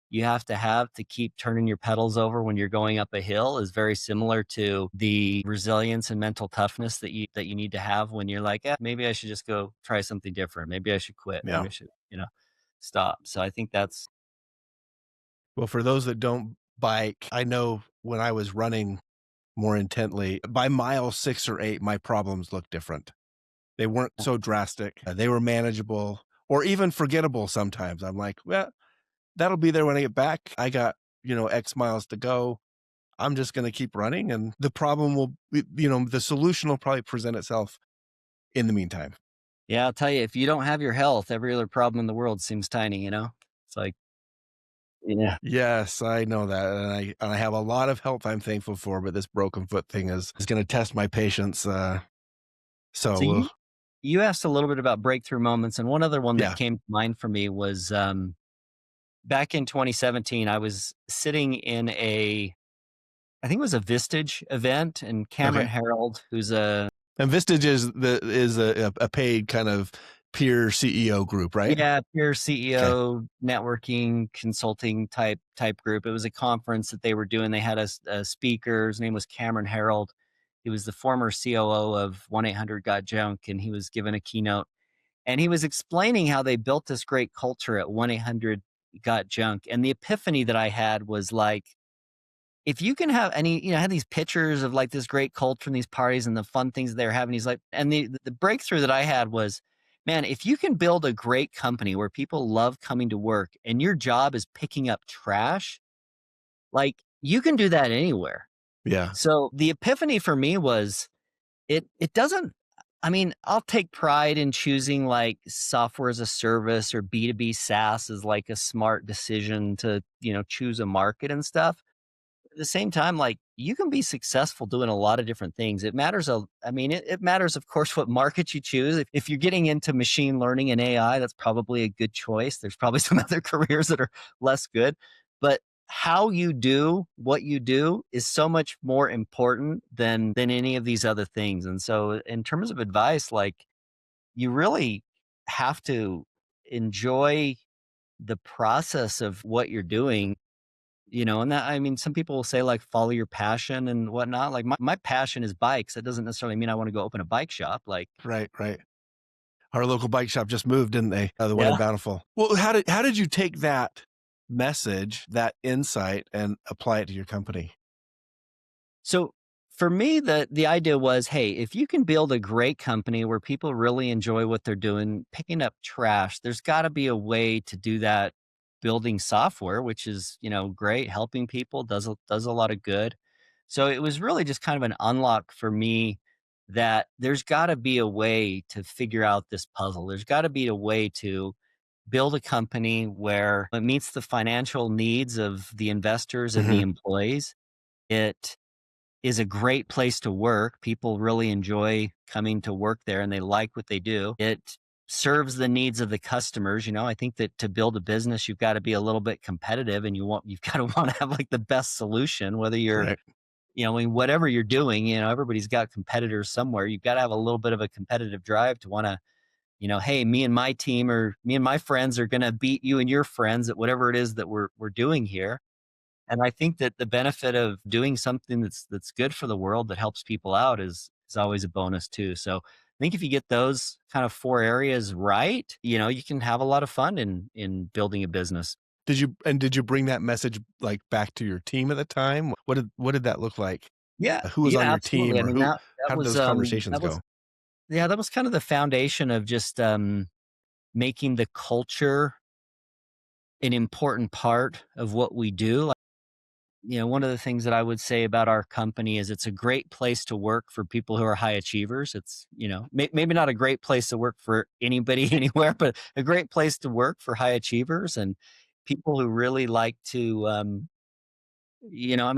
you have to keep turning your pedals over when you're going up a hill is very similar to the resilience and mental toughness that you need to have when you're like, maybe I should just go try something different. Maybe I should quit. Maybe yeah. I should, stop. So I think that's Well, for those that don't bike, I know when I was running more intently, by mile 6 or 8, my problems looked different. They weren't so drastic. They were manageable or even forgettable sometimes. I'm like, well, that'll be there when I get back. I got, X miles to go. I'm just going to keep running and the problem the solution will probably present itself in the meantime. yeah. I'll tell you, if you don't have your health, every other problem in the world seems tiny. It's like yeah. Yes, I know that. And I have a lot of health I'm thankful for, but this broken foot thing is going to test my patience. So So we'll, you asked a little bit about breakthrough moments, and one other one that yeah. came to mind for me was back in 2017. I was sitting in a I think it was a Vistage event, and Cameron Okay. Harold, who's a And Vistage is a paid kind of peer CEO group, right? yeah, peer Okay. CEO networking consulting type group. It was a conference that they were doing. They had a speaker. His name was Cameron Harold. He was the former COO of 1-800 Got Junk, and he was given a keynote. And he was explaining how they built this great culture at 1-800 Got Junk. And the epiphany that I had was like, if you can have any, I had these pictures of like this great culture and these parties and the fun things they're having. He's like, and the breakthrough that I had was, man, if you can build a great company where people love coming to work and your job is picking up trash, like you can do that anywhere. Yeah. So the epiphany for me was it doesn't, I mean, I'll take pride in choosing like software as a service or B2B SaaS as like a smart decision to, choose a market and stuff. At the same time, like you can be successful doing a lot of different things. It matters. I mean, it matters, of course, what market you choose. If you're getting into machine learning and AI, that's probably a good choice. There's probably some other careers that are less good, but how you do what you do is so much more important than any of these other things. And so, in terms of advice, like you really have to enjoy the process of what you're doing, and that, I mean, some people will say like follow your passion and whatnot. Like my passion is bikes. That doesn't necessarily mean I want to go open a bike shop. Like, Right, right. Our local bike shop just moved, didn't they? The one in yeah. Bountiful. Well, how did you take that message, that insight, and apply it to your company? So for me, the idea was, hey, if you can build a great company where people really enjoy what they're doing, picking up trash, there's got to be a way to do that building software, which is, great, helping people, does a lot of good. So it was really just kind of an unlock for me that there's got to be a way to figure out this puzzle. There's got to be a way to build a company where it meets the financial needs of the investors and the Mhm. employees. It is a great place to work. People really enjoy coming to work there and they like what they do. It serves the needs of the customers. I think that to build a business, you've got to be a little bit competitive and you've got to want to have like the best solution, whether you're, Right. I mean, whatever you're doing, everybody's got competitors somewhere. You've got to have a little bit of a competitive drive to want to, hey, me and my team or me and my friends are going to beat you and your friends at whatever it is that we're doing here. And I think that the benefit of doing something that's good for the world that helps people out is always a bonus too. So I think if you get those kind of four areas right, you can have a lot of fun in building a business. Did you bring that message, like, back to your team at the time? What did that look like? Yeah, Who was on yeah, your absolutely. team, I or mean who that how did was those conversations go? yeah, that was kind of the foundation of just making the culture an important part of what we do. One of the things that I would say about our company is it's a great place to work for people who are high achievers. It's, maybe not a great place to work for anybody anywhere, but a great place to work for high achievers and people who really like to, I mean,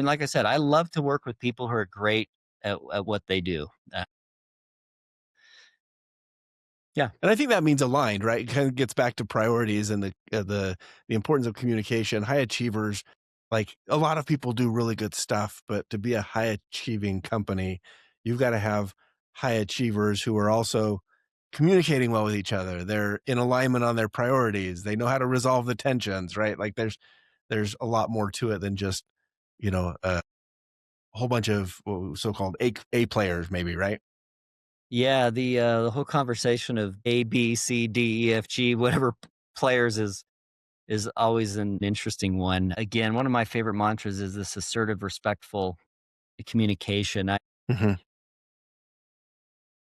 like I said, I love to work with people who are great at what they do. Yeah. And I think that means aligned, right? It kind of gets back to priorities and the importance of communication. High achievers, like a lot of people do really good stuff, but to be a high achieving company, you've got to have high achievers who are also communicating well with each other. They're in alignment on their priorities. They know how to resolve the tensions, right? Like there's a lot more to it than just, a whole bunch of so-called A players, maybe, right? Yeah. The whole conversation of A, B, C, D, E, F, G, whatever players is always an interesting one. Again, one of my favorite mantras is this assertive, respectful communication. Mhm.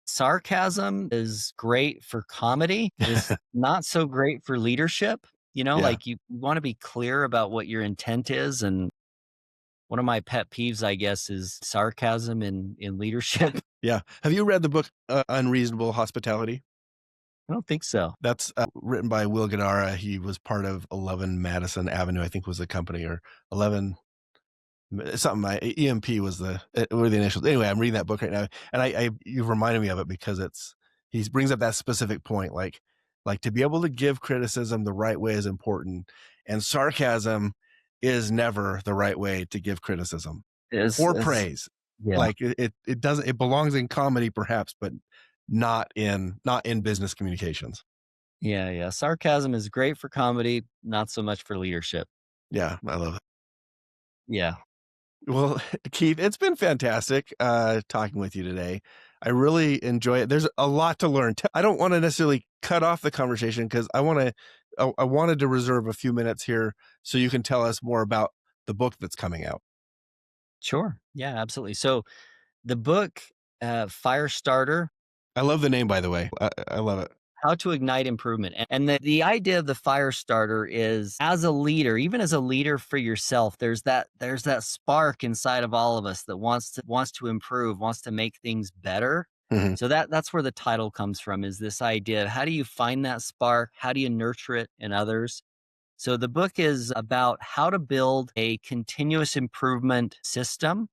Sarcasm is great for comedy. It is not so great for leadership. Yeah. Like you want to be clear about what your intent is. And one of my pet peeves, I guess, is sarcasm in leadership. Yeah. Have you read the book, Unreasonable Hospitality? I don't think so. That's, written by Will Guidara. He was part of 11 Madison Avenue, I think was the company, or 11 something. EMP was were the initials. Anyway, I'm reading that book right now, and you've reminded me of it because he brings up that specific point, like to be able to give criticism the right way is important, and sarcasm is never the right way to give criticism. Is or praise. yeah. Like it doesn't, it belongs in comedy perhaps, but not in business communications. Yeah, yeah. Sarcasm is great for comedy, not so much for leadership. Yeah, I love it. Yeah. Well, Keith, it's been fantastic talking with you today. I really enjoy it. There's a lot to learn. I don't want to necessarily cut off the conversation because I wanted to reserve a few minutes here so you can tell us more about the book that's coming out. Sure. Yeah, absolutely. So the book, Firestarter, I love the name, by the way. I love it. How to Ignite Improvement. And the idea of the Firestarter is, as a leader, even as a leader for yourself, there's that spark inside of all of us that wants to improve, wants to make things better. Mhm. So that's where the title comes from, is this idea of how do you find that spark? How do you nurture it in others? So the book is about how to build a continuous improvement system.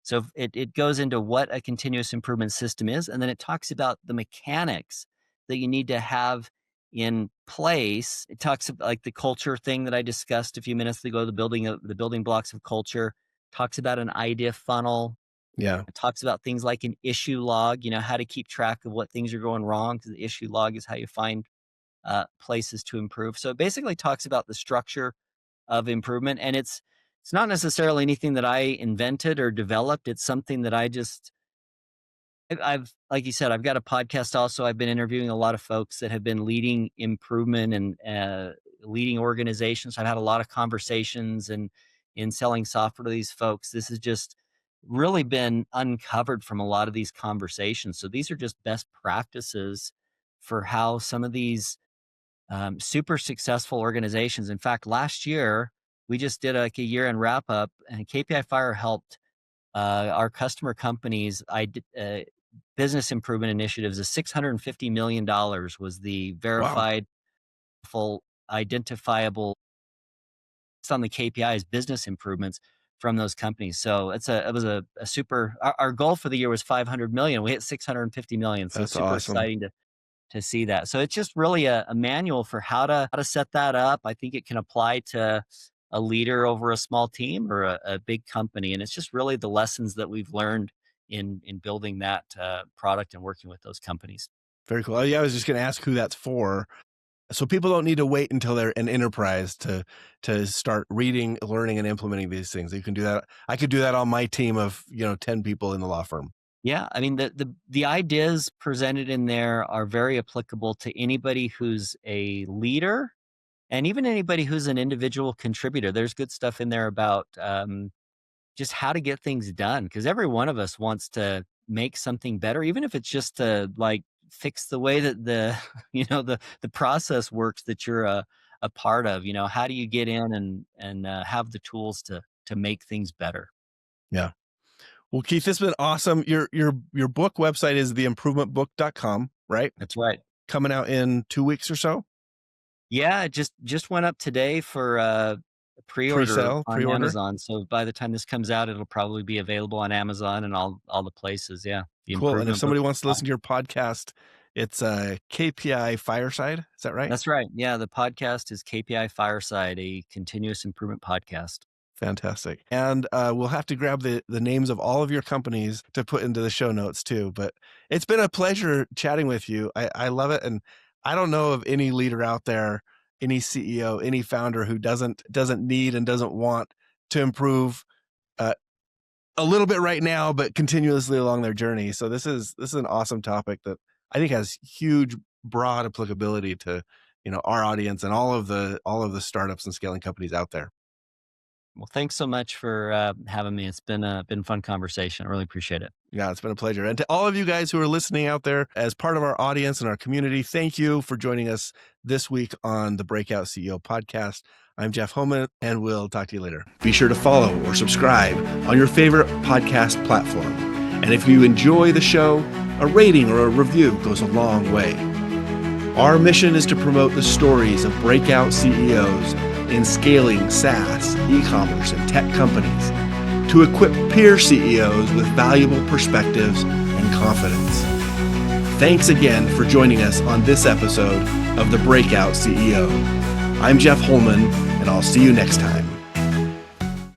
So it goes into what a continuous improvement system is, and then it talks about the mechanics that you need to have in place. It talks about like the culture thing that I discussed a few minutes ago, the building blocks of culture. Talks about an idea funnel. Yeah. It talks about things like an issue log, how to keep track of what things are going wrong, because the issue log is how you find places to improve. So it basically talks about the structure of improvement, and it's not necessarily anything that I invented or developed. It's something that I've like you said, I've got a podcast also. I've been interviewing a lot of folks that have been leading improvement and leading organizations. I've had a lot of conversations and in selling software to these folks. This has just really been uncovered from a lot of these conversations. So these are just best practices for how some of these super successful organizations. In fact, last year we just did like a year-end wrap up, and KPI Fire helped our customer companies business improvement initiatives. The $650 million was the Wow. verified, full, identifiable, based on the KPIs, business improvements from those companies. So it was a super. Our goal for the year was 500 million. We hit 650 million. So it's That's super awesome. exciting to see that. So it's just really a manual for how to set that up. I think it can apply to a leader over a small team or a big company. And it's just really the lessons that we've learned in building that product and working with those companies. Very cool. Yeah, I was just going to ask who that's for. So people don't need to wait until they're an enterprise to start reading, learning, and implementing these things. You can do that. I could do that on my team of 10 people in the law firm. Yeah, I mean the ideas presented in there are very applicable to anybody who's a leader and even anybody who's an individual contributor. There's good stuff in there about just how to get things done, because every one of us wants to make something better, even if it's just to like fix the way that the the process works that you're a part of. How do you get in and have the tools to make things better? Yeah. Well, Keith, this has been awesome. Your book website is theimprovementbook.com, right? That's right. Coming out in 2 weeks or so. Yeah, it just went up today for pre-order Pre-sale, on pre-order. Amazon. So by the time this comes out, it'll probably be available on Amazon and all the places. Yeah, the Cool. And if improvement book. somebody wants to listen to your podcast, it's KPI Fireside. Is that right? That's right. Yeah, the podcast is KPI Fireside, a continuous improvement podcast. Fantastic. And we'll have to grab the names of all of your companies to put into the show notes too. But it's been a pleasure chatting with you. I love it. And I don't know of any leader out there, any CEO, any founder who doesn't need and doesn't want to improve uh, a little bit right now, but continuously along their journey. So this is an awesome topic that I think has huge, broad applicability to our audience and all of the startups and scaling companies out there. Well, thanks so much for having me. It's been a fun conversation. I really appreciate it. Yeah, it's been a pleasure. And to all of you guys who are listening out there as part of our audience and our community, thank you for joining us this week on the Breakout CEO podcast. I'm Jeff Holman, and we'll talk to you later. Be sure to follow or subscribe on your favorite podcast platform. And if you enjoy the show, a rating or a review goes a long way. Our mission is to promote the stories of breakout CEOs in scaling SaaS, e-commerce, and tech companies to equip peer CEOs with valuable perspectives and confidence. Thanks again for joining us on this episode of The Breakout CEO. I'm Jeff Holman, and I'll see you next time.